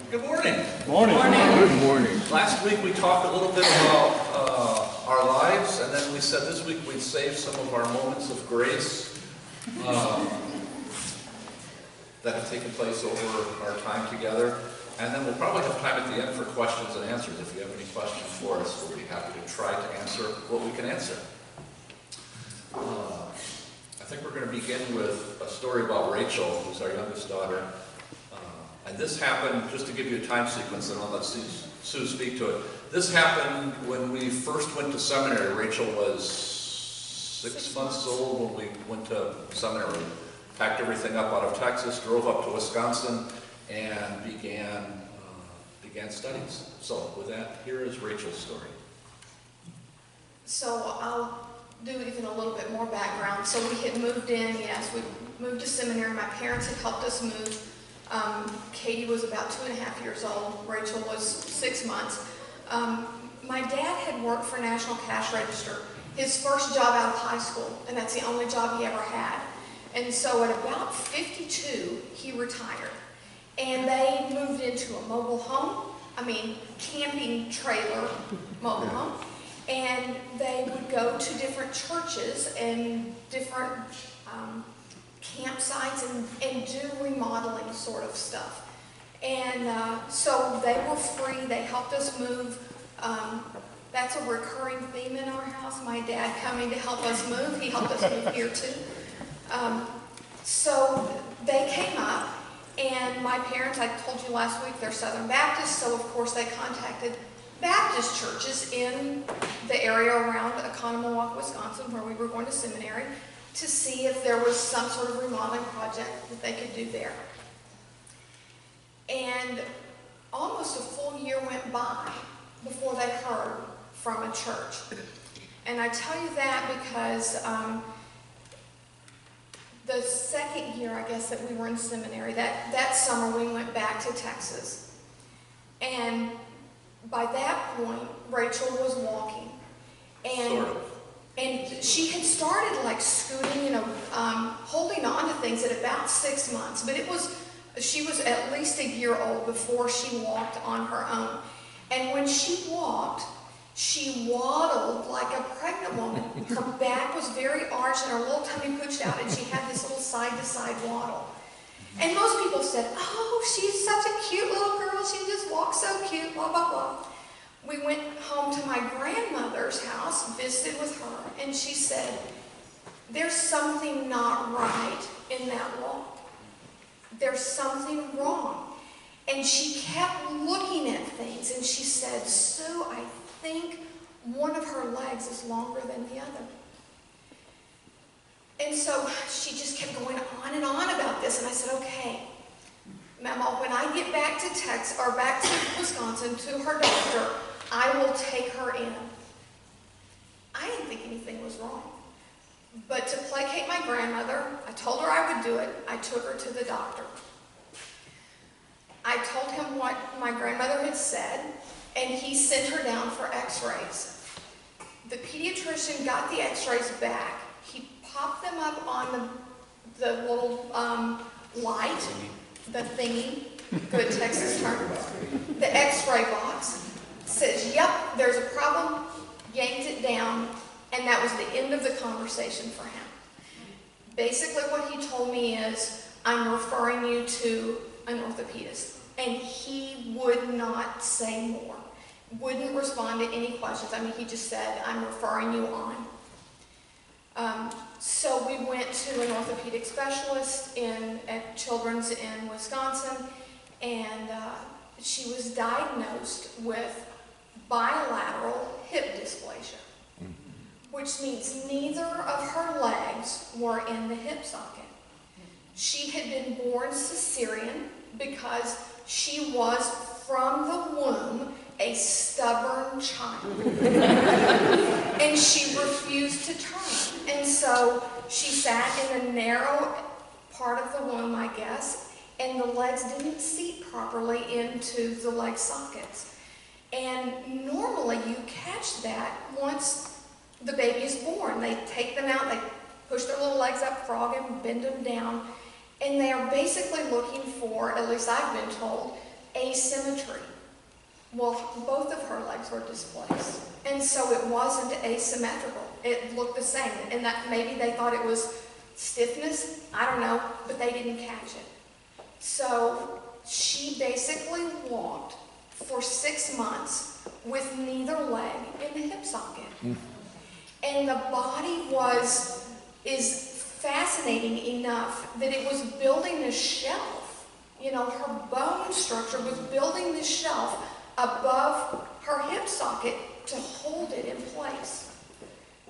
Good morning. Morning. Good morning. Last week we talked a little bit about our lives, and then we said this week we'd save some of our moments of grace that have taken place over our time together. And then we'll probably have time at the end for questions and answers. If you have any questions for us, we'll be happy to try to answer what we can answer. I think we're going to begin with a story about Rachel, who's our youngest daughter. And this happened, just to give you a time sequence, and I'll let Sue speak to it. This happened when we first went to seminary. Rachel was 6 months old when we went to seminary. We packed everything up out of Texas, drove up to Wisconsin, and began studies. So with that, here is Rachel's story. So I'll do even a little bit more background. So we had moved in, yes, we moved to seminary. My parents had helped us move. Katie was about 2.5 years old. Rachel was 6 months. My dad had worked for National Cash Register, his first job out of high school, and that's the only job he ever had. And so at about 52, he retired. And they moved into a mobile home, camping trailer mobile home. And they would go to different churches and different campsites and do remodeling sort of stuff. And so they were free. They helped us move. That's a recurring theme in our house. My dad coming to help us move. He helped us move here too. So they came up, and my parents, I told you last week, they're Southern Baptists, so of course they contacted Baptist churches in the area around Oconomowoc, Wisconsin, where we were going to seminary, to see if there was some sort of remodeling project that they could do there. And almost a full year went by before they heard from a church. And I tell you that because the second year, I guess, that we were in seminary, that summer we went back to Texas. And by that point, Rachel was walking. And Sort of. And she had started like scooting, holding on to things at about 6 months. But she was at least a year old before she walked on her own. And when she walked, she waddled like a pregnant woman. Her back was very arched and her little tummy pushed out, and she had this little side-to-side waddle. And most people said, "Oh, she's such a cute little girl. She just walks so cute, blah, blah, blah." We went home to my grandmother's house, visited with her, and she said, "There's something not right in that walk. There's something wrong." And she kept looking at things, and she said, "Sue, I think one of her legs is longer than the other." And so she just kept going on and on about this, and I said, "Okay, Mama, when I get back to back to Wisconsin to her doctor, I will take her in." I didn't think anything was wrong. But to placate my grandmother, I told her I would do it. I took her to the doctor. I told him what my grandmother had said, and he sent her down for x-rays. The pediatrician got the x-rays back. He popped them up on the little light, the thingy, good Texas term, the x-ray box. Says, "Yep, there's a problem," yanked it down, and that was the end of the conversation for him. Basically what he told me is, "I'm referring you to an orthopedist." And he would not say more, wouldn't respond to any questions. He just said, "I'm referring you on." So we went to an orthopedic specialist at Children's in Wisconsin, and she was diagnosed with bilateral hip dysplasia, which means neither of her legs were in the hip socket. She had been born cesarean because she was, from the womb, a stubborn child. And she refused to turn. And so she sat in a narrow part of the womb, I guess, and the legs didn't seat properly into the leg sockets. And normally you catch that once the baby is born. They take them out, they push their little legs up, frog them, bend them down, and they are basically looking for, at least I've been told, asymmetry. Well, both of her legs were displaced. And so it wasn't asymmetrical. It looked the same. And that maybe they thought it was stiffness, I don't know, but they didn't catch it. So she basically walked for 6 months with neither leg in the hip socket. And the body is fascinating enough that it was building a shelf. You know, her bone structure was building this shelf above her hip socket to hold it in place.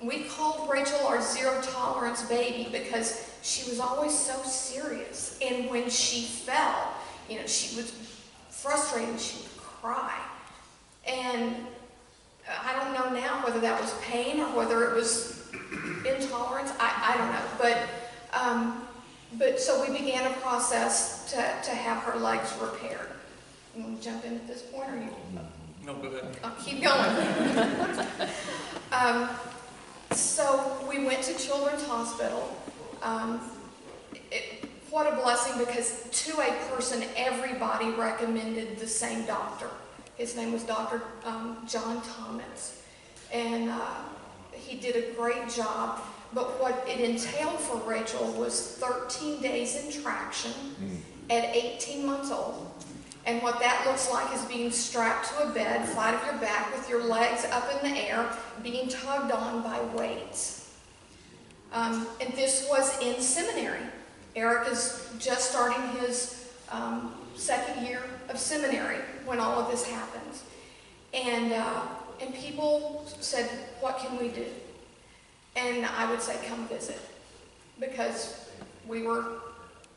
We called Rachel our zero tolerance baby because she was always so serious. And when she fell, you know, she was frustrated, she would cry. And I don't know now whether that was pain or whether it was intolerance. I don't know. But so we began a process to have her legs repaired. You want to jump in at this point, or you? No, go ahead. I'll keep going. So we went to Children's Hospital. What a blessing, because to a person, everybody recommended the same doctor. His name was Dr. John Thomas. And he did a great job. But what it entailed for Rachel was 13 days in traction at 18 months old. And what that looks like is being strapped to a bed, flat of your back, with your legs up in the air, being tugged on by weights. And this was in seminary. Eric is just starting his second year of seminary when all of this happens. And people said, what can we do? And I would say, come visit. Because we were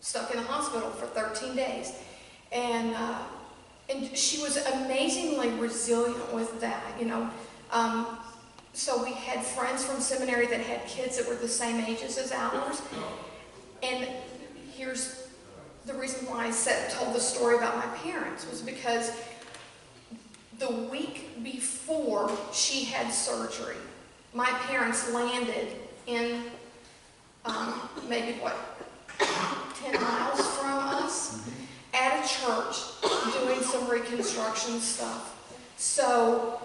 stuck in the hospital for 13 days. And she was amazingly resilient with that, you know. So we had friends from seminary that had kids that were the same ages as ours. And here's the reason why I told the story about my parents, was because the week before she had surgery, my parents landed in maybe, 10 miles from us at a church doing some reconstruction stuff. So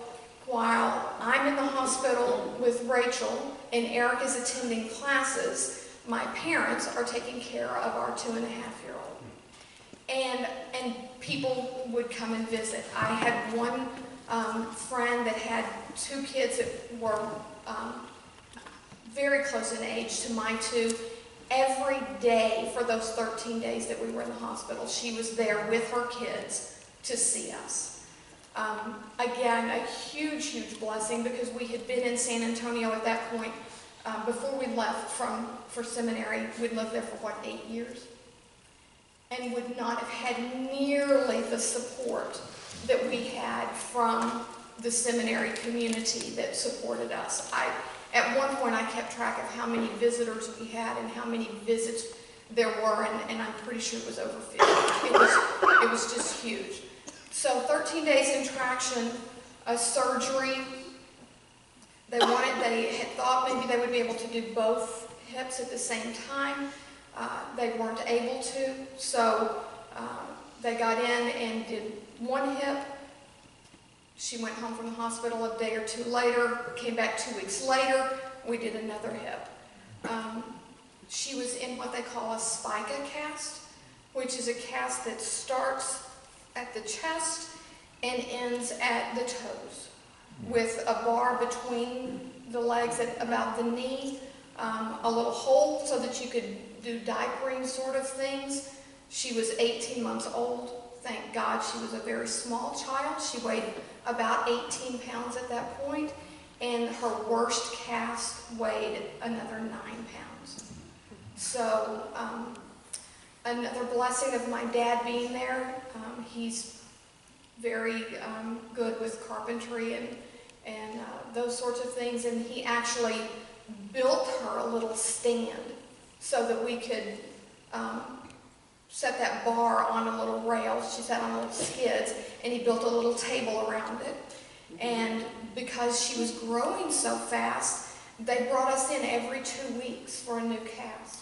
while I'm in the hospital with Rachel and Eric is attending classes, my parents are taking care of our 2.5-year-old. And people would come and visit. I had one friend that had 2 kids that were very close in age to my 2. Every day for those 13 days that we were in the hospital, she was there with her kids to see us. Again, a huge, huge blessing, because we had been in San Antonio at that point. Before we left for seminary, we'd lived there for 8 years? And would not have had nearly the support that we had from the seminary community that supported us. At one point, I kept track of how many visitors we had and how many visits there were, and I'm pretty sure it was over 50. It was just huge. So 13 days in traction, a surgery. They had thought maybe they would be able to do both hips at the same time. They weren't able to, so they got in and did one hip. She went home from the hospital a day or 2 later, came back 2 weeks later, we did another hip. She was in what they call a spica cast, which is a cast that starts at the chest and ends at the toes, with a bar between the legs at about the knee, a little hole so that you could do diapering sort of things. She was 18 months old. Thank God she was a very small child. She weighed about 18 pounds at that point, and her worst cast weighed another 9 pounds. So another blessing of my dad being there. He's very good with carpentry and those sorts of things, and he actually built her a little stand so that we could set that bar on a little rail. She sat on little skids, and he built a little table around it. And because she was growing so fast, they brought us in every 2 weeks for a new cast.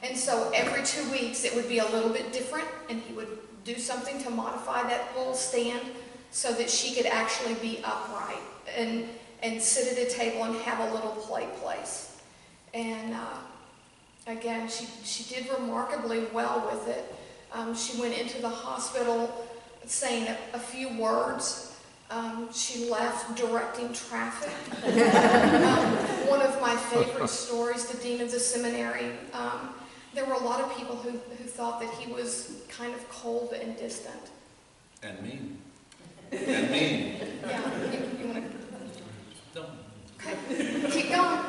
And so every 2 weeks it would be a little bit different, and he would do something to modify that little stand so that she could actually be upright and sit at a table and have a little play place. And again, she did remarkably well with it. She went into the hospital saying a few words. She left directing traffic. One of my favorite stories, the dean of the seminary, there were a lot of people who thought that he was kind of cold and distant. And mean. And mean. Yeah, you want to... No. Okay, keep going.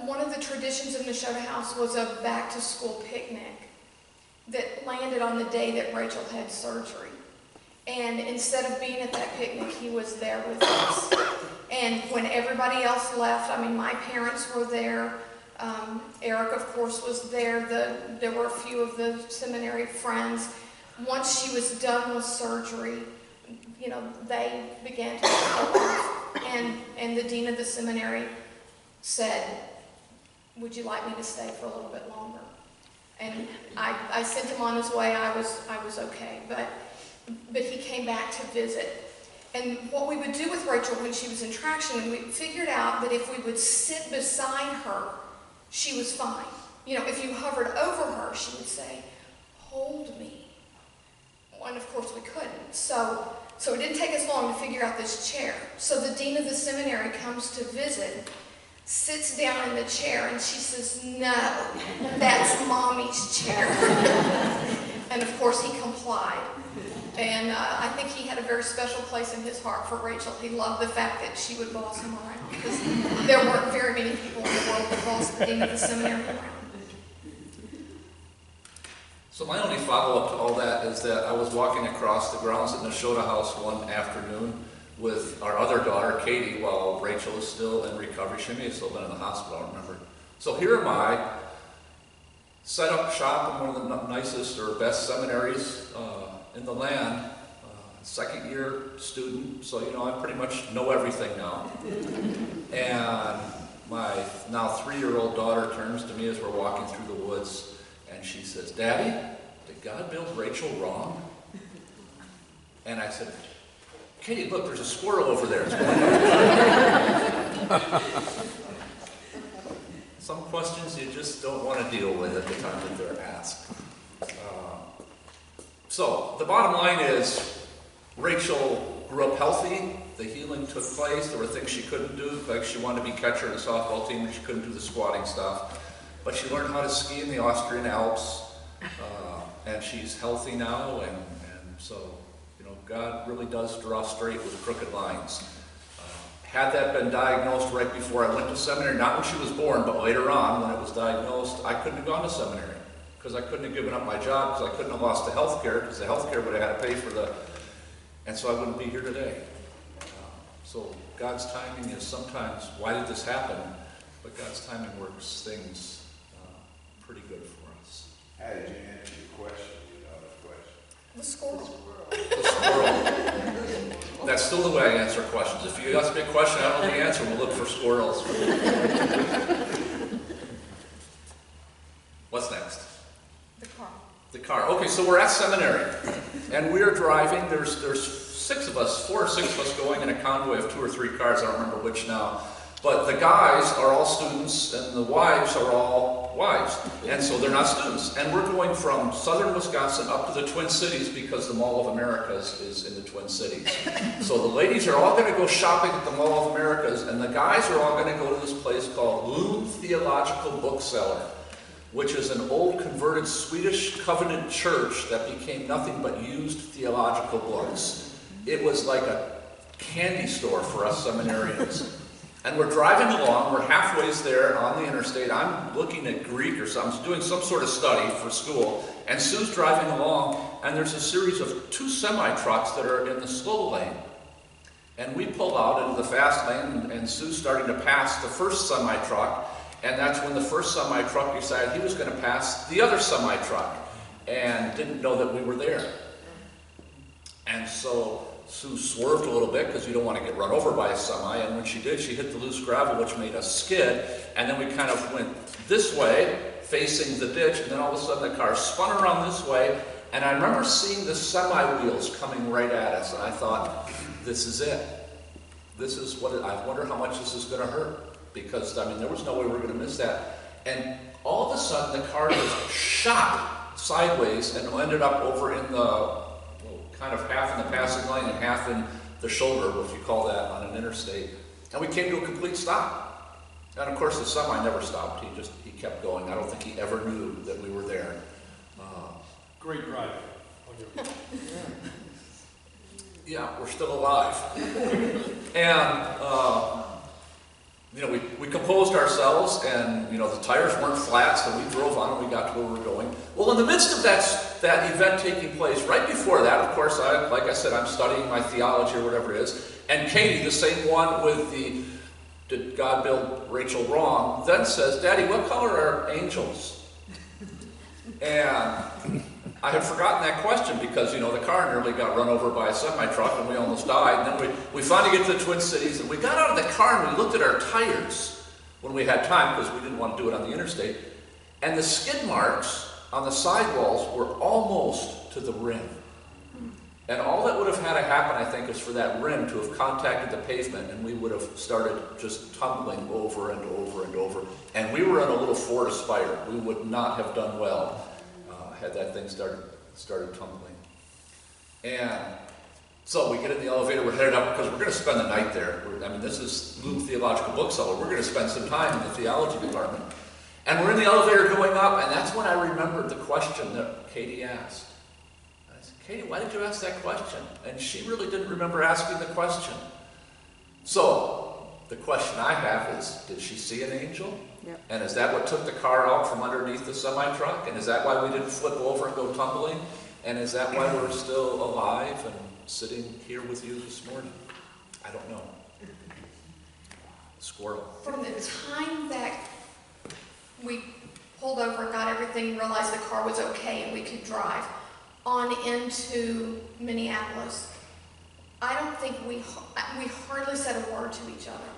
One of the traditions of Nashotah House was a back-to-school picnic that landed on the day that Rachel had surgery. And instead of being at that picnic, he was there with us. And when everybody else left, I mean, my parents were there. Eric, of course, was there. There were a few of the seminary friends. Once she was done with surgery, you know, they began to go off. And the dean of the seminary said, "Would you like me to stay for a little bit longer?" And I sent him on his way. I was okay, but he came back to visit. And what we would do with Rachel when she was in traction, we figured out that if we would sit beside her, she was fine. You know, if you hovered over her, she would say, "Hold me." And of course we couldn't. So it didn't take us long to figure out this chair. So the dean of the seminary comes to visit, sits down in the chair, and she says, "No, that's Mommy's chair." And of course he complied. And I think he had a very special place in his heart for Rachel. He loved the fact that she would boss him around, because there weren't very many people in the world that bossed the dean of the seminary around. So my only follow-up to all that is that I was walking across the grounds at Nashotah House one afternoon with our other daughter, Katie, while Rachel is still in recovery. She may have still been in the hospital, I don't remember. So here am I, set up shop in one of the nicest or best seminaries in the land, second year student, so you know I pretty much know everything now. And my now 3-year-old daughter turns to me as we're walking through the woods, and she says, "Daddy, did God build Rachel wrong?" And I said, "Katie, look, there's a squirrel over there. It's going on." Some questions you just don't want to deal with at the time that they're asked. So the bottom line is, Rachel grew up healthy. The healing took place. There were things she couldn't do, like she wanted to be catcher in the softball team, and she couldn't do the squatting stuff. But she learned how to ski in the Austrian Alps, and she's healthy now, and so, you know, God really does draw straight with crooked lines. Had that been diagnosed right before I went to seminary, not when she was born, but later on when it was diagnosed, I couldn't have gone to seminary, because I couldn't have given up my job, because I couldn't have lost the health care, because the health care would have had to pay for and so I wouldn't be here today. So God's timing is sometimes, why did this happen? But God's timing works things pretty good for us. How did you answer your question, your daughter's question? The squirrel. The squirrel. That's still the way I answer questions. If you ask me a question, I don't know the answer, we'll look for squirrels. What's next? The car. The car. Okay, so we're at seminary, and we're driving. There's 6 of us, 4 or 6 of us going in a convoy of 2 or 3 cars. I don't remember which now. But the guys are all students, and the wives are all wives, and so they're not students. And we're going from southern Wisconsin up to the Twin Cities, because the Mall of Americas is in the Twin Cities. So the ladies are all going to go shopping at the Mall of Americas, and the guys are all going to go to this place called Loon Theological Bookseller, which is an old converted Swedish covenant church that became nothing but used theological books. It was like a candy store for us seminarians. And we're driving along, we're halfway there on the interstate. I'm looking at Greek or something, doing some sort of study for school, and Sue's driving along, and there's a series of 2 semi-trucks that are in the slow lane. And we pull out into the fast lane, and Sue's starting to pass the first semi-truck, and that's when the first semi-truck decided he was going to pass the other semi-truck, and didn't know that we were there. And so Sue swerved a little bit because you don't want to get run over by a semi, and when she did, she hit the loose gravel, which made us skid, and then we kind of went this way, facing the ditch, and then all of a sudden the car spun around this way, and I remember seeing the semi wheels coming right at us, and I thought, this is it. This is what I wonder how much this is going to hurt, because, I mean, there was no way we were going to miss that. And all of a sudden, the car just shot sideways and ended up over in the, well, kind of half in the passing lane and half in the shoulder, if you call that, on an interstate. And we came to a complete stop. And of course, the semi never stopped. He kept going. I don't think he ever knew that we were there. Great drive. Yeah, we're still alive. And, you know, we composed ourselves, and, you know, the tires weren't flat, so we drove on and we got to where we were going. Well, in the midst of that event taking place, right before that, of course, like I said, I'm studying my theology or whatever it is, and Katie, the same one with the did God build Rachel wrong, then says, Daddy, what color are angels? And I had forgotten that question because, you know, the car nearly got run over by a semi-truck and we almost died. And then we finally get to the Twin Cities, and we got out of the car and we looked at our tires when we had time because we didn't want to do it on the interstate. And the skid marks on the sidewalls were almost to the rim. And all that would have had to happen, I think, is for that rim to have contacted the pavement, and we would have started just tumbling over and over and over. And we were in a little Ford Aspire. We would not have done well had that thing started tumbling. And so we get in the elevator, we're headed up because we're going to spend the night there. I mean, this is Luke Theological Bookseller. We're going to spend some time in the theology department. And we're in the elevator going up, and that's when I remembered the question that Katie asked. I said, Katie, why did you ask that question? And she really didn't remember asking the question. So the question I have is, did she see an angel? Yep. And is that what took the car out from underneath the semi-truck? And is that why we didn't flip over and go tumbling? And is that why we're still alive and sitting here with you this morning? I don't know. Squirrel. From the time that we pulled over and got everything, realized the car was okay and we could drive on into Minneapolis, I don't think we hardly said a word to each other.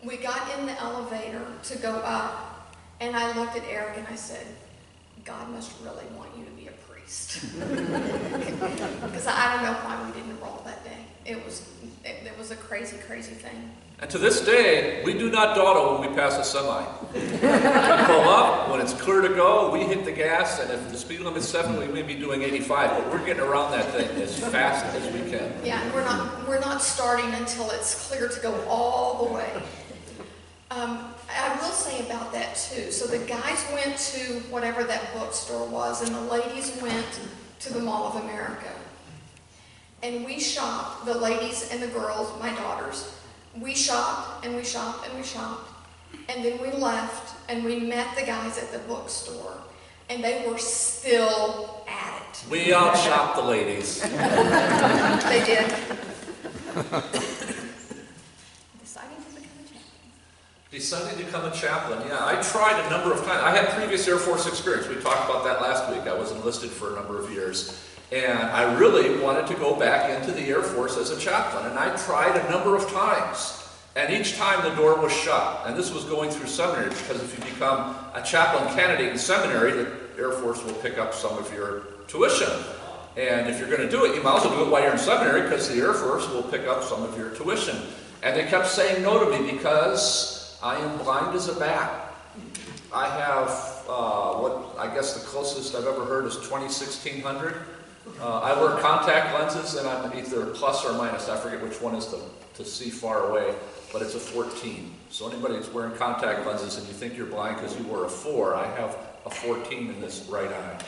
We got in the elevator to go up, and I looked at Eric and I said, God must really want you to be a priest. Because I don't know why we didn't roll that day. It was a crazy, crazy thing. And to this day, we do not dawdle when we pass a semi. We pull up, when it's clear to go, we hit the gas, and if the speed limit's 7, we may be doing 85, but we're getting around that thing as fast as we can. Yeah, and we're not starting until it's clear to go all the way. I will say about that too. So the guys went to whatever that bookstore was, and the ladies went to the Mall of America. And we shopped, the ladies and the girls, my daughters. We shopped and we shopped and we shopped. And then we left and we met the guys at the bookstore. And they were still at it. We outshopped the ladies. They did. Deciding to become a chaplain, yeah. I tried a number of times. I had previous Air Force experience. We talked about that last week. I was enlisted for a number of years. And I really wanted to go back into the Air Force as a chaplain. And I tried a number of times. And each time the door was shut. And this was going through seminary, because if you become a chaplain candidate in seminary, the Air Force will pick up some of your tuition. And if you're going to do it, you might as well do it while you're in seminary, because the Air Force will pick up some of your tuition. And they kept saying no to me because I am blind as a bat. I have what I guess the closest I've ever heard is 20/1600. I wear contact lenses, and I'm either plus or minus. I forget which one is to see far away, but it's a 14. So anybody that's wearing contact lenses and you think you're blind because you wear a 4, I have a 14 in this right eye.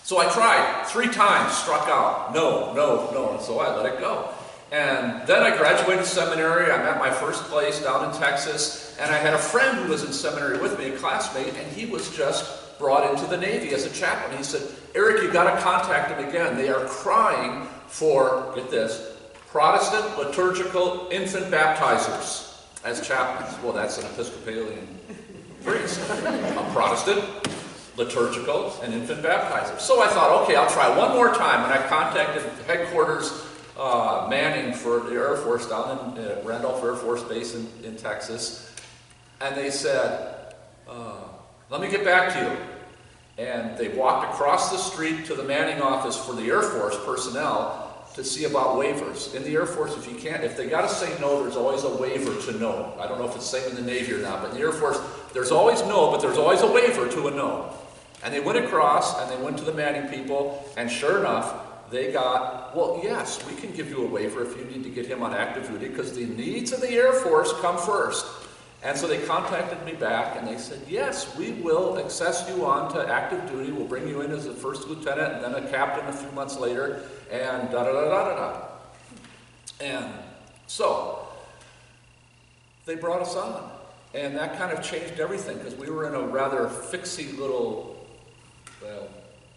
So I tried 3 times, struck out. No, no, no, and so I let it go. And then I graduated seminary. I'm at my first place down in Texas, and I had a friend who was in seminary with me, a classmate, and he was just brought into the Navy as a chaplain. He said, Eric, you got to contact them again. They are crying for, get this, Protestant liturgical infant baptizers as chaplains. Well, that's an Episcopalian priest. A Protestant liturgical, and infant baptizer. So I thought, okay, I'll try one more time, and I contacted headquarters Manning for the Air Force down in Randolph Air Force Base in Texas, and they said, let me get back to you. And they walked across the street to the Manning office for the Air Force personnel to see about waivers. In the Air Force, if they got to say no, there's always a waiver to no. I don't know if it's the same in the Navy or not, but in the Air Force, there's always no, but there's always a waiver to a no. And they went across, and they went to the Manning people, and sure enough, they got, well, yes, we can give you a waiver if you need to get him on active duty, because the needs of the Air Force come first. And so they contacted me back, and they said, yes, we will access you on to active duty. We'll bring you in as a first lieutenant and then a captain a few months later, and da-da-da-da-da-da. And so they brought us on, and that kind of changed everything, because we were in a rather fixie little, well,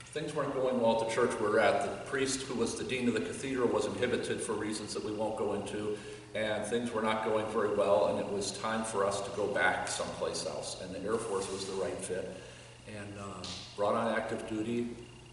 things weren't going well at the church we were at. The priest who was the dean of the cathedral was inhibited for reasons that we won't go into, and things were not going very well, and it was time for us to go back someplace else, and the Air Force was the right fit. And brought on active duty,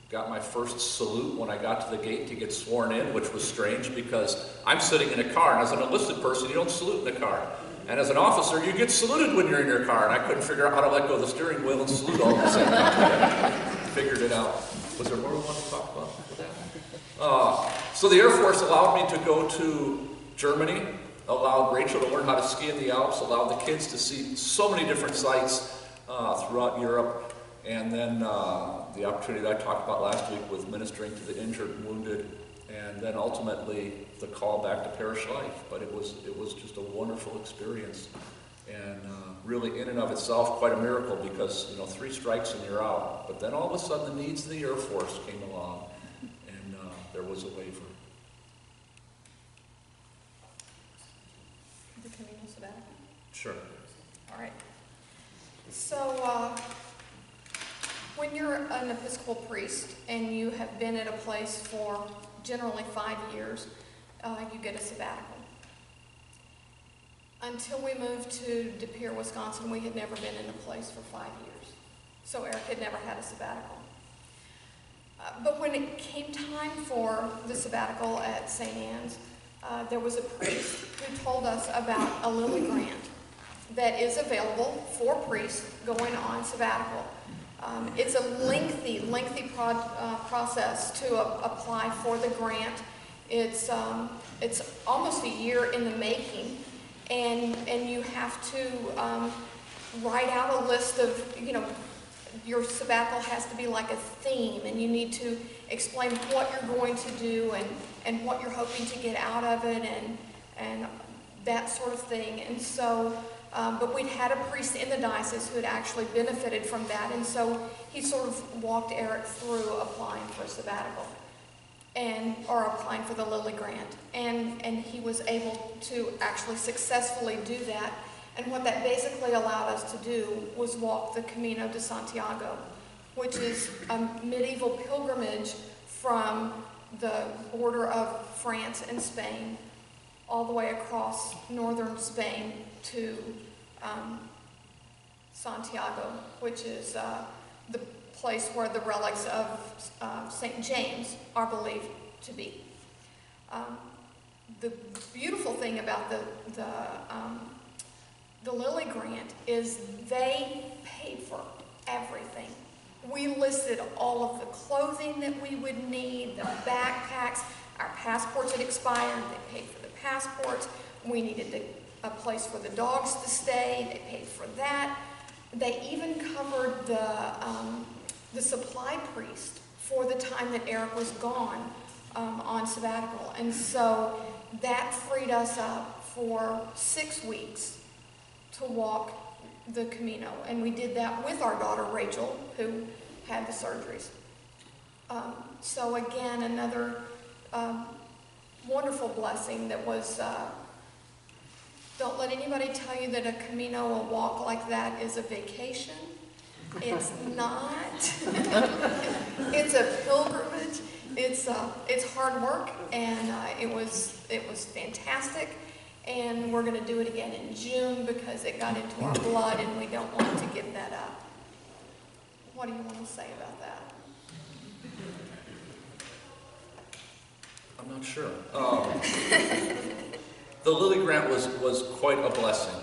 got my first salute when I got to the gate to get sworn in, which was strange because I'm sitting in a car, and as an enlisted person, you don't salute in a car. And as an officer, you get saluted when you're in your car, and I couldn't figure out how to let go of the steering wheel and salute all at the same time. Figured it out. Was there more we want to talk about with that? So the Air Force allowed me to go to Germany, allowed Rachel to learn how to ski in the Alps, allowed the kids to see so many different sites throughout Europe, and then the opportunity that I talked about last week with ministering to the injured and wounded, and then ultimately the call back to parish life. But it was just a wonderful experience, and really in and of itself quite a miracle, because 3 strikes and you're out. But then all of a sudden the needs of the Air Force came along, and there was a waiver. The Camino sabbatical. Sure. All right. So when you're an Episcopal priest and you have been at a place for generally 5 years, you get a sabbatical. Until we moved to De Pere, Wisconsin, we had never been in a place for 5 years. So Eric had never had a sabbatical. But when it came time for the sabbatical at St. Anne's, there was a priest who told us about a Lilly grant that is available for priests going on sabbatical. It's a lengthy process to apply for the grant. It's almost a year in the making, and you have to write out a list of, your sabbatical has to be like a theme, and you need to explain what you're going to do and what you're hoping to get out of it and that sort of thing. And so, but we'd had a priest in the diocese who had actually benefited from that, and so he sort of walked Eric through applying for a sabbatical or applying for the Lilly grant, and he was able to actually successfully do that. And what that basically allowed us to do was walk the Camino de Santiago, which is a medieval pilgrimage from the border of France and Spain all the way across northern Spain to Santiago, which is the place where the relics of St. James are believed to be. The beautiful thing about the Lilly grant is they paid for everything. We listed all of the clothing that we would need, the backpacks, our passports had expired, they paid for the passports, we needed a place for the dogs to stay, they paid for that. They even covered the supply priest for the time that Eric was gone on sabbatical. And so that freed us up for 6 weeks to walk the Camino. And we did that with our daughter Rachel, who had the surgeries. So again, another wonderful blessing that was, don't let anybody tell you that a Camino, a walk like that, is a vacation. It's not. It's a pilgrimage. It's hard work, and it was fantastic. And we're going to do it again in June because it got into our blood, and we don't want to give that up. What do you want to say about that? I'm not sure. The Lilly grant was quite a blessing.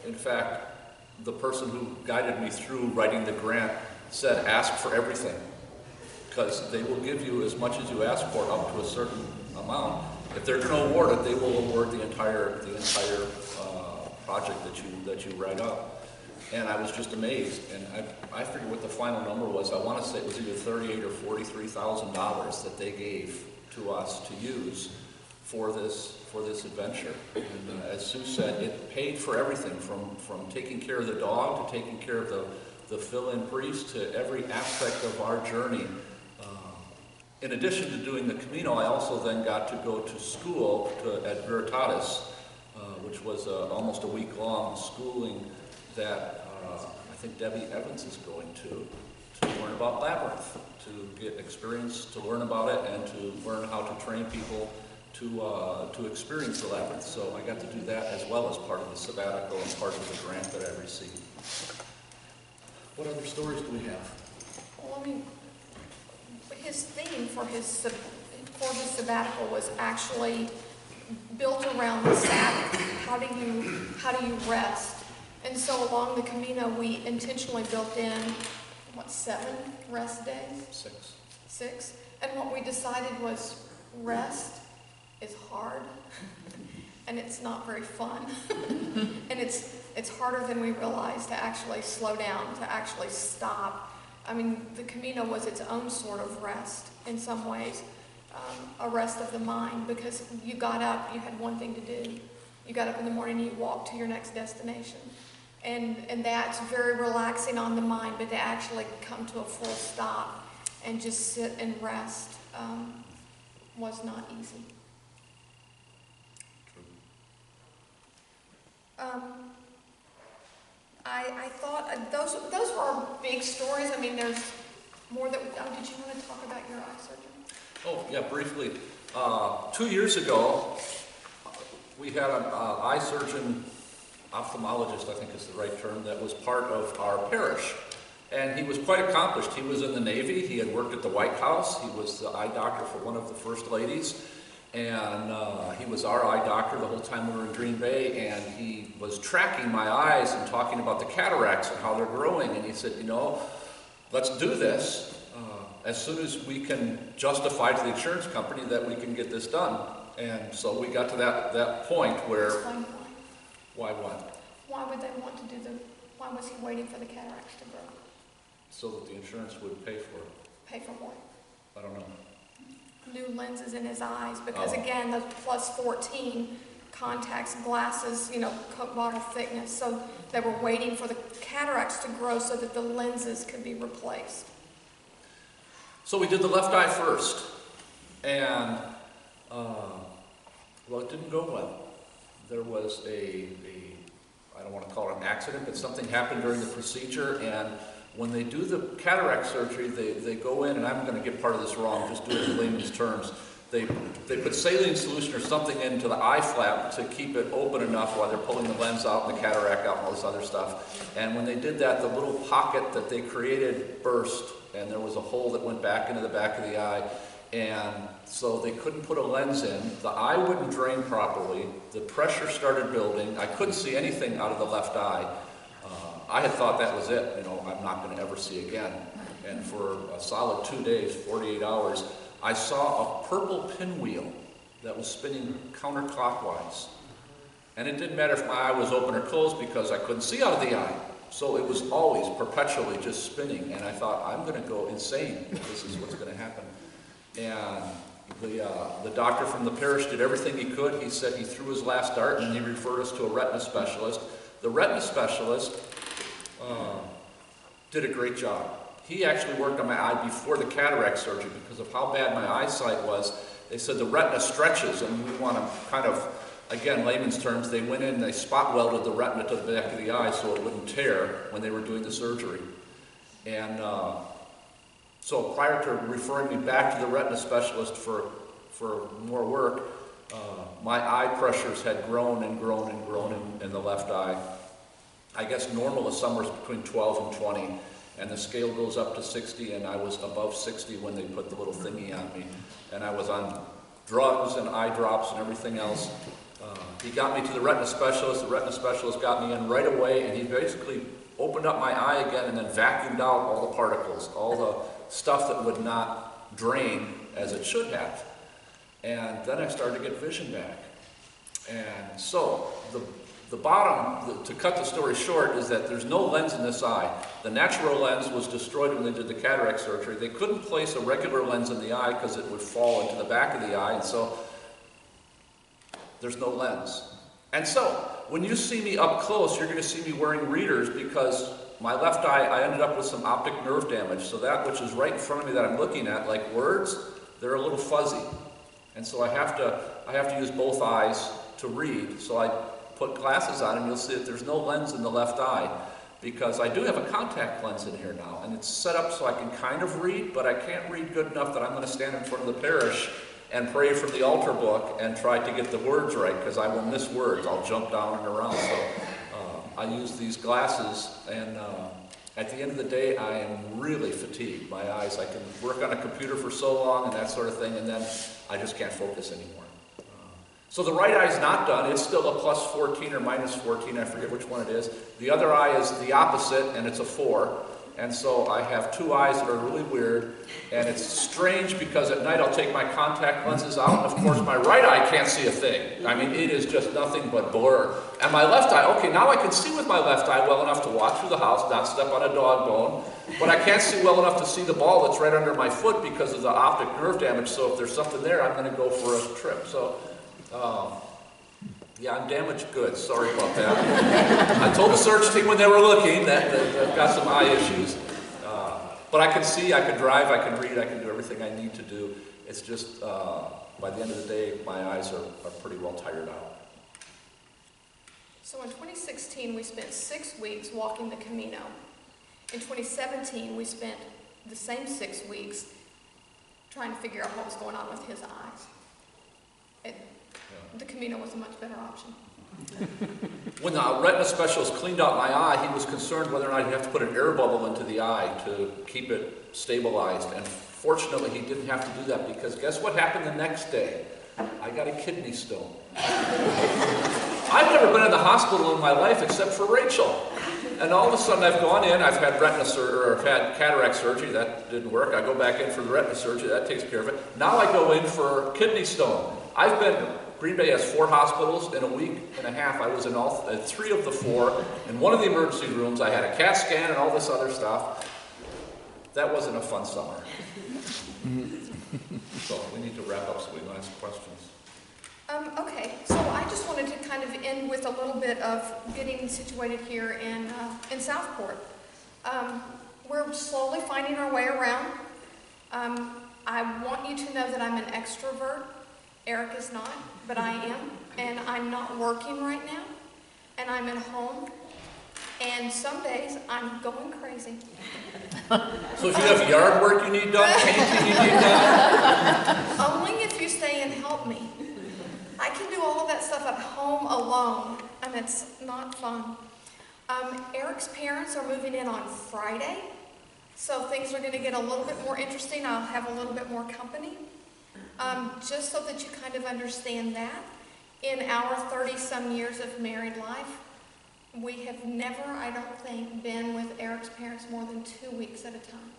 In fact, the person who guided me through writing the grant said, ask for everything, because they will give you as much as you ask for up to a certain amount. If they're going to award it, they will award the entire project that you write up. And I was just amazed. And I forget what the final number was. I want to say it was either $38,000 or $43,000 that they gave to us to use for this adventure. And as Sue said, it paid for everything from taking care of the dog to taking care of the fill-in priest to every aspect of our journey. In addition to doing the Camino, I also then got to go to school at Veritatis, which was almost a week-long schooling that I think Debbie Evans is going to learn about Labyrinth, to get experience, to learn about it, and to learn how to train people to experience the Labyrinth. So I got to do that as well as part of the sabbatical and part of the grant that I received. What other stories do we have? Well, I mean, his theme for his sabbatical was actually built around the Sabbath. How do you rest? And so along the Camino, we intentionally built in, 7 rest days? 6. 6. And what we decided was rest is hard, and it's not very fun. And it's harder than we realized to actually slow down, to actually stop. I mean, the Camino was its own sort of rest in some ways, a rest of the mind, because you got up, you had one thing to do. You got up in the morning, you walked to your next destination. And that's very relaxing on the mind, but to actually come to a full stop and just sit and rest was not easy. I thought those were our big stories. I mean, there's more that. Did you want to talk about your eye surgery? Oh, yeah, briefly. 2 years ago, we had an eye surgeon, ophthalmologist, I think is the right term, that was part of our parish. And he was quite accomplished. He was in the Navy. He had worked at the White House. He was the eye doctor for one of the first ladies. And he was our eye doctor the whole time we were in Green Bay. And he was tracking my eyes and talking about the cataracts and how they're growing. And he said, you know, let's do this as soon as we can justify to the insurance company that we can get this done. And so we got to that point where... Explain Why why. what? Why would they want to do why was he waiting for the cataracts to grow? So that the insurance would pay for it. Pay for what? I don't know. New lenses in his eyes, because Oh. again, the plus 14 contacts, glasses, Coke bottle thickness. So they were waiting for the cataracts to grow so that the lenses could be replaced. So we did the left eye first. And, well, it didn't go well. There was I don't want to call it an accident, but something happened during the procedure, and when they do the cataract surgery, they go in, and I'm going to get part of this wrong, just do it in layman's terms. They put saline solution or something into the eye flap to keep it open enough while they're pulling the lens out and the cataract out and all this other stuff. And when they did that, the little pocket that they created burst, and there was a hole that went back into the back of the eye. And so they couldn't put a lens in. The eye wouldn't drain properly. The pressure started building. I couldn't see anything out of the left eye. I had thought that was it. I'm not going to ever see again. And for a solid 2 days, 48 hours, I saw a purple pinwheel that was spinning counterclockwise. And it didn't matter if my eye was open or closed because I couldn't see out of the eye. So it was always perpetually just spinning. And I thought, I'm going to go insane if this is what's going to happen. And the doctor from the parish did everything he could. He said he threw his last dart and he referred us to a retina specialist. The retina specialist did a great job. He actually worked on my eye before the cataract surgery because of how bad my eyesight was. They said the retina stretches, and we want to kind of, again, layman's terms, they went in and they spot welded the retina to the back of the eye so it wouldn't tear when they were doing the surgery. And so prior to referring me back to the retina specialist for more work, my eye pressures had grown and grown and grown in the left eye. I guess normal is somewhere between 12 and 20, and the scale goes up to 60, and I was above 60 when they put the little thingy on me, and I was on drugs and eye drops and everything else. He got me to the retina specialist. The retina specialist got me in right away, and he basically opened up my eye again and then vacuumed out all the particles, all the stuff that would not drain as it should have. And then I started to get vision back. And so the bottom, to cut the story short, is that there's no lens in this eye. The natural lens was destroyed when they did the cataract surgery. They couldn't place a regular lens in the eye because it would fall into the back of the eye, and so there's no lens. And so, when you see me up close, you're going to see me wearing readers because my left eye, I ended up with some optic nerve damage. So that which is right in front of me that I'm looking at, like words, they're a little fuzzy. And so I have to use both eyes to read. So I put glasses on, and you'll see that there's no lens in the left eye, because I do have a contact lens in here now, and it's set up so I can kind of read, but I can't read good enough that I'm going to stand in front of the parish and pray from the altar book and try to get the words right, because I will miss words. I'll jump down and around. So I use these glasses, and at the end of the day, I am really fatigued. My eyes, I can work on a computer for so long and that sort of thing, and then I just can't focus anymore. So the right eye is not done. It's still a plus 14 or minus 14. I forget which one it is. The other eye is the opposite, and it's a 4. And so I have two eyes that are really weird. And it's strange because at night I'll take my contact lenses out, and of course my right eye can't see a thing. I mean, it is just nothing but blur. And my left eye, okay, now I can see with my left eye well enough to walk through the house, not step on a dog bone. But I can't see well enough to see the ball that's right under my foot because of the optic nerve damage. So if there's something there, I'm going to go for a trip. So. Yeah, I'm damaged goods. Sorry about that. I told the search team when they were looking that I've got some eye issues. But I can see, I can drive, I can read, I can do everything I need to do. It's just, by the end of the day, my eyes are pretty well tired out. So in 2016, we spent 6 weeks walking the Camino. In 2017, we spent the same 6 weeks trying to figure out what was going on with his eyes. The Camino was a much better option. When the retina specialist cleaned out my eye, he was concerned whether or not he'd have to put an air bubble into the eye to keep it stabilized. And fortunately, he didn't have to do that, because guess what happened the next day? I got a kidney stone. I've never been in the hospital in my life except for Rachel. And all of a sudden I've gone in, I've had retina surgery, or I've had cataract surgery, that didn't work. I go back in for the retina surgery, that takes care of it. Now I go in for kidney stone. Green Bay has 4 hospitals. In a week and a half, I was in all 3 of the 4. In one of the emergency rooms, I had a CAT scan and all this other stuff. That wasn't a fun summer. So we need to wrap up so we can ask questions. Okay, so I just wanted to kind of end with a little bit of getting situated here in Southport. We're slowly finding our way around. I want you to know that I'm an extrovert. Eric is not, but I am, and I'm not working right now, and I'm at home, and some days I'm going crazy. So if you have yard work you need done, painting you need done? Only if you stay and help me. I can do all of that stuff at home alone, and it's not fun. Eric's parents are moving in on Friday, so things are going to get a little bit more interesting. I'll have a little bit more company. Just so that you kind of understand that, in our 30-some years of married life, we have never, I don't think, been with Eric's parents more than 2 weeks at a time.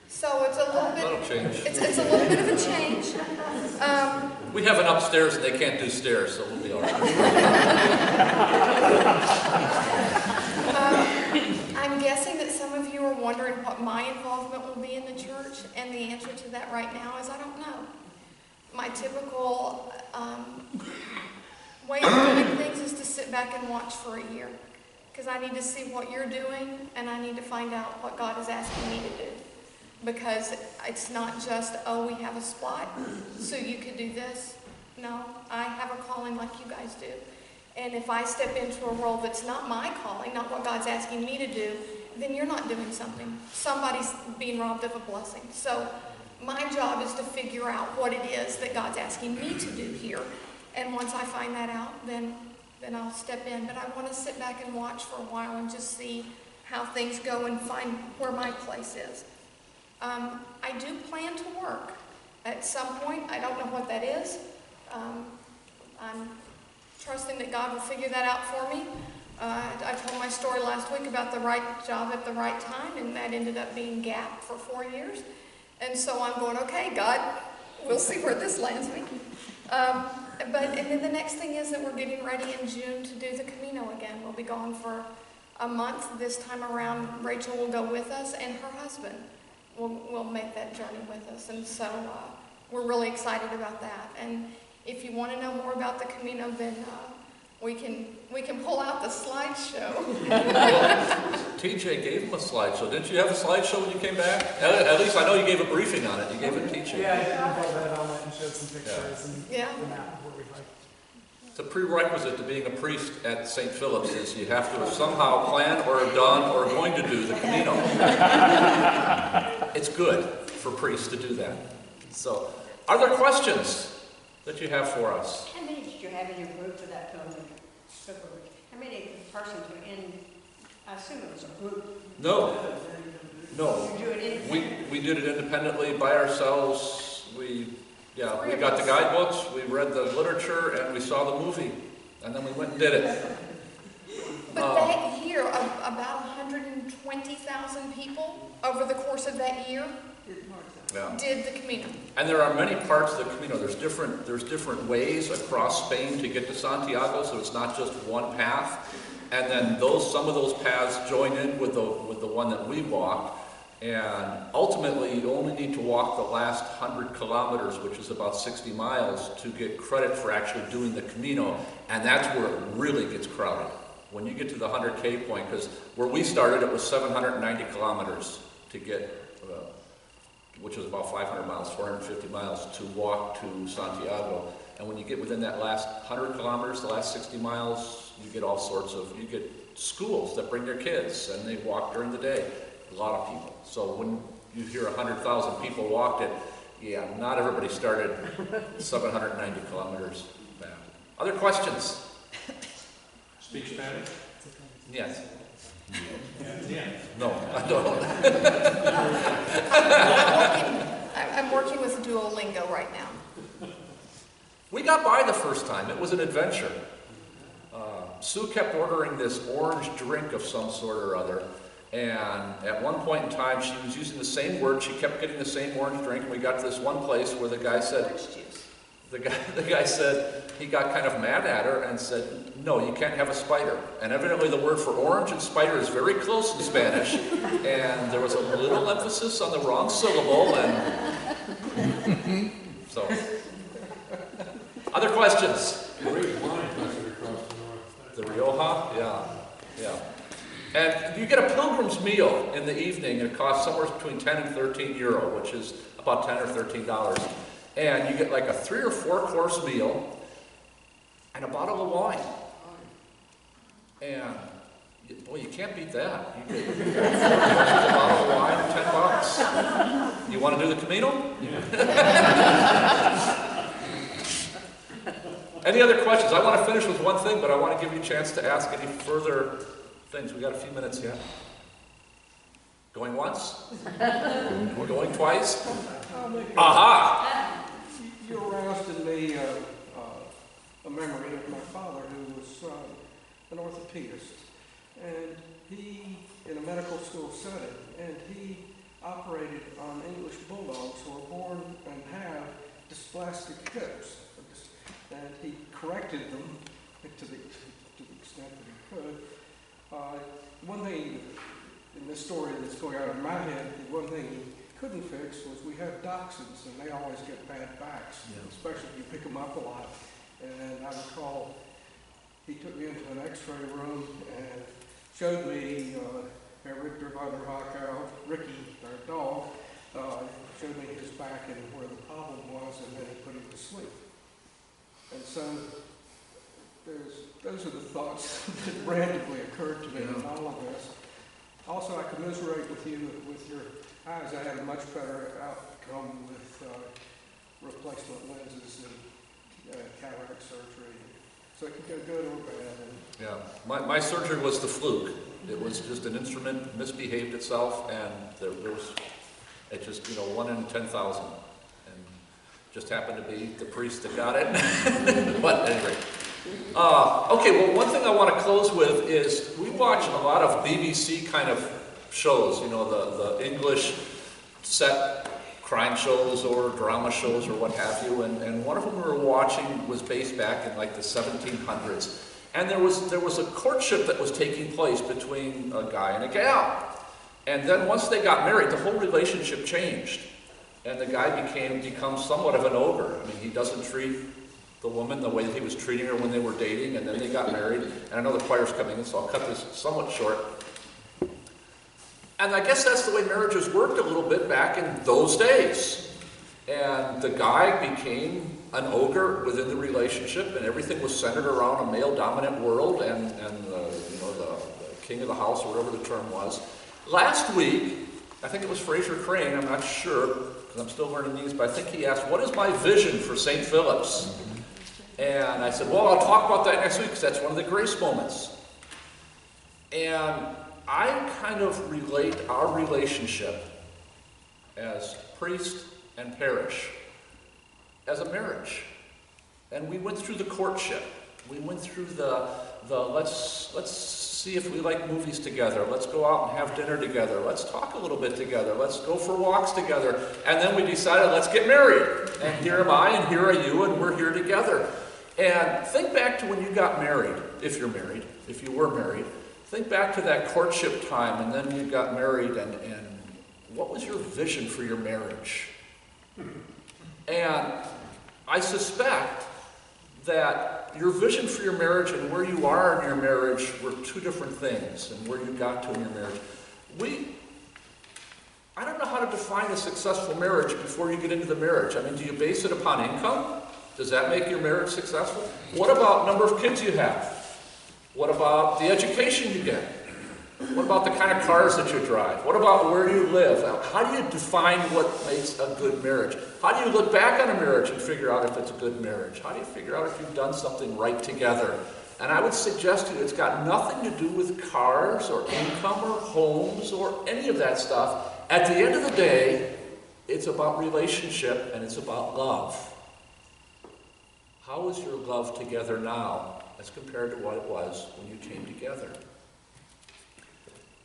So it's a little bit. That'll change. It's a little bit of a change. We have an upstairs and they can't do stairs, so we'll be all right. I'm guessing that some of you are wondering what my involvement will be in the church, and the answer to that right now is I don't know. My typical way of doing things is to sit back and watch for a year, because I need to see what you're doing, and I need to find out what God is asking me to do. Because it's not just, oh, we have a spot, so you could do this. No, I have a calling like you guys do. And if I step into a role that's not my calling, not what God's asking me to do, then you're not doing something. Somebody's being robbed of a blessing. So my job is to figure out what it is that God's asking me to do here. And once I find that out, then I'll step in. But I want to sit back and watch for a while and just see how things go and find where my place is. I do plan to work at some point. I don't know what that is. I'm trusting that God will figure that out for me. I told my story last week about the right job at the right time, and that ended up being Gap for 4 years. And so I'm going, okay, God, we'll see where this lands me. And then the next thing is that we're getting ready in June to do the Camino again. We'll be gone for a month. This time around, Rachel will go with us, and her husband will make that journey with us. And so we're really excited about that. And if you want to know more about the Camino, then we can pull out the slideshow. TJ gave him a slideshow. Didn't you have a slideshow when you came back? At least I know you gave a briefing on it. You gave it to TJ. Yeah, I did build that on it and showed some pictures and Yeah. the map of where we like. It's a prerequisite to being a priest at St. Philip's is you have to have somehow planned or done or going to do the Camino. It's good for priests to do that. So, are there questions that you have for us? How many did you have in your group for that pilgrimage? How many persons were in? I assume it was a group. No. You do it independently? We did it independently by ourselves. We got the guidebooks, we read the literature, and we saw the movie. And then we went and did it. But that year, about 120,000 people over the course of that year did the Camino. And there are many parts of the Camino. There's different ways across Spain to get to Santiago, so it's not just one path. And then some of those paths join in with the one that we walked. And ultimately, you only need to walk the last 100 kilometers, which is about 60 miles, to get credit for actually doing the Camino. And that's where it really gets crowded. When you get to the 100K point, because where we started, it was 790 kilometers to get, which was about 500 miles, 450 miles, to walk to Santiago. And when you get within that last 100 kilometers, the last 60 miles, you get all sorts of, you get schools that bring their kids, and they walk during the day. A lot of people. So when you hear 100,000 people walked it, yeah, not everybody started 790 kilometers back. Other questions? Speak Spanish? Yes. Yeah. No, I don't. I'm working with Duolingo right now. We got by the first time. It was an adventure. Sue kept ordering this orange drink of some sort or other. And at one point in time, she was using the same word. She kept getting the same orange drink. And we got to this one place where the guy said, the guy said, he got kind of mad at her and said, no, you can't have a spider. And evidently the word for orange and spider is very close in Spanish. And there was a little emphasis on the wrong syllable. And so, other questions? Great wine country across the north. The Rioja? Yeah. And you get a pilgrim's meal in the evening, and it costs somewhere between 10 and 13 euro, which is about 10 or $13. And you get like a 3 or 4 course meal and a bottle of wine. And boy, you can't beat that. You get a bottle of wine and $10. You want to do the Camino? Any other questions? I want to finish with one thing, but I want to give you a chance to ask any further things. We got a few minutes yet. Going once? We're going twice? Aha! You aroused in me a memory of my father, who was an orthopedist, and he, in a medical school setting, and he operated on English bulldogs who were born and have dysplastic hips, and he corrected them to the extent that he could. One thing in this story that's going on in my head, one thing he couldn't fix was we have dachshunds, and they always get bad backs, especially if you pick them up a lot. And I recall he took me into an x-ray room and showed me Richter von der Hockow, Ricky, our dog, showed me his back and where the problem was, and then he put him to sleep. And so those are the thoughts that randomly occurred to me in all of this. Also, I commiserate with you with your eyes. I had a much better outcome with replacement lenses and cataract surgery. So it could go good or bad. And Yeah, my surgery was the fluke. It was just an instrument misbehaved itself, and there was, it just, 1 in 10,000. And just happened to be the priest that got it. But anyway. Okay, well, one thing I want to close with is we watch a lot of BBC kind of shows, the English set crime shows or drama shows or what have you, and one of them we were watching was based back in like the 1700s. And there was a courtship that was taking place between a guy and a gal. And then once they got married, the whole relationship changed. And the guy becomes somewhat of an ogre. I mean, he doesn't treat the woman the way that he was treating her when they were dating, and then they got married. And I know the choir's coming in, so I'll cut this somewhat short. And I guess that's the way marriages worked a little bit back in those days. And the guy became an ogre within the relationship, and everything was centered around a male-dominant world and the king of the house, or whatever the term was. Last week, I think it was Fraser Crane, I'm not sure, because I'm still learning these, but I think he asked, what is my vision for St. Philip's? And I said, well, I'll talk about that next week, because that's one of the grace moments. And I kind of relate our relationship as priest and parish as a marriage. And we went through the courtship. We went through the let's see if we like movies together. Let's go out and have dinner together. Let's talk a little bit together. Let's go for walks together. And then we decided, let's get married. And here am I, and here are you, and we're here together. And think back to when you got married, if you're married, if you were married. Think back to that courtship time, and then you got married, and what was your vision for your marriage? And I suspect that your vision for your marriage and where you are in your marriage were two different things, and where you got to in your marriage. I don't know how to define a successful marriage before you get into the marriage. I mean, do you base it upon income? Does that make your marriage successful? What about number of kids you have? What about the education you get? What about the kind of cars that you drive? What about where you live? How do you define what makes a good marriage? How do you look back on a marriage and figure out if it's a good marriage? How do you figure out if you've done something right together? And I would suggest to you, it's got nothing to do with cars or income or homes or any of that stuff. At the end of the day, it's about relationship and it's about love. How is your love together now as compared to what it was when you came together?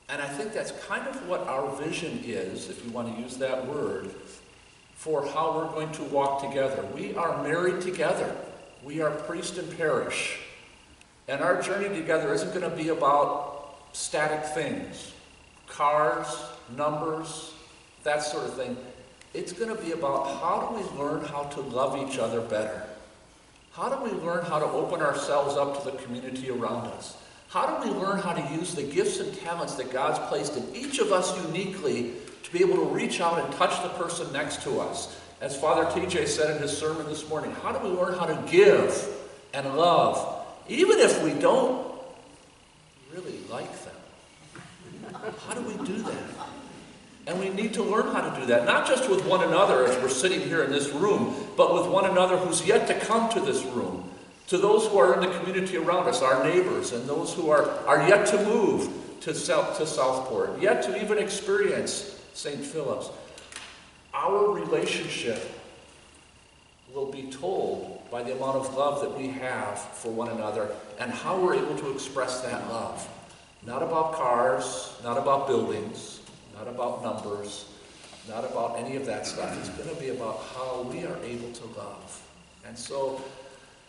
And I think that's kind of what our vision is, if you want to use that word, for how we're going to walk together. We are married together. We are priest and parish. And our journey together isn't going to be about static things, cars, numbers, that sort of thing. It's going to be about how do we learn how to love each other better? How do we learn how to open ourselves up to the community around us? How do we learn how to use the gifts and talents that God's placed in each of us uniquely to be able to reach out and touch the person next to us? As Father TJ said in his sermon this morning, how do we learn how to give and love, even if we don't really like them? How do we do that? And we need to learn how to do that, not just with one another as we're sitting here in this room, but with one another who's yet to come to this room. To those who are in the community around us, our neighbors, and those who are yet to move to Southport, yet to even experience St. Philip's. Our relationship will be told by the amount of love that we have for one another and how we're able to express that love. Not about cars, not about buildings, not about numbers, not about any of that stuff. It's going to be about how we are able to love. And so,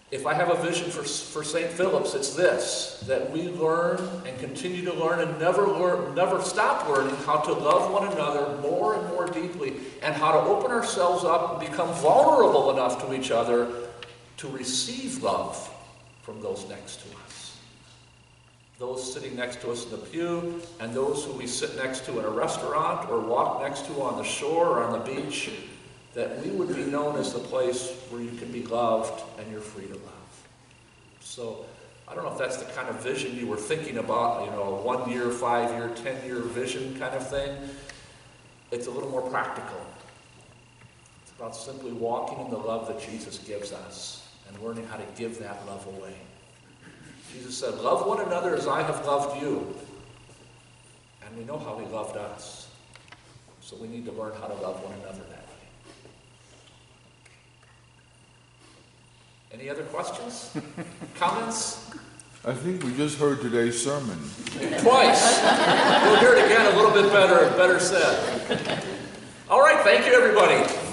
if I have a vision for St. Philip's, it's this, that we learn and continue to learn and never stop learning how to love one another more and more deeply, and how to open ourselves up and become vulnerable enough to each other to receive love from those next to us. Those sitting next to us in the pew, and those who we sit next to in a restaurant or walk next to on the shore or on the beach, that we would be known as the place where you can be loved and you're free to love. So, I don't know if that's the kind of vision you were thinking about, 1 year, 5 year, 10-year vision kind of thing. It's a little more practical. It's about simply walking in the love that Jesus gives us and learning how to give that love away. Jesus said, love one another as I have loved you. And we know how he loved us. So we need to learn how to love one another that way. Any other questions? Comments? I think we just heard today's sermon. Twice. We'll hear it again a little bit better said. All right, thank you everybody.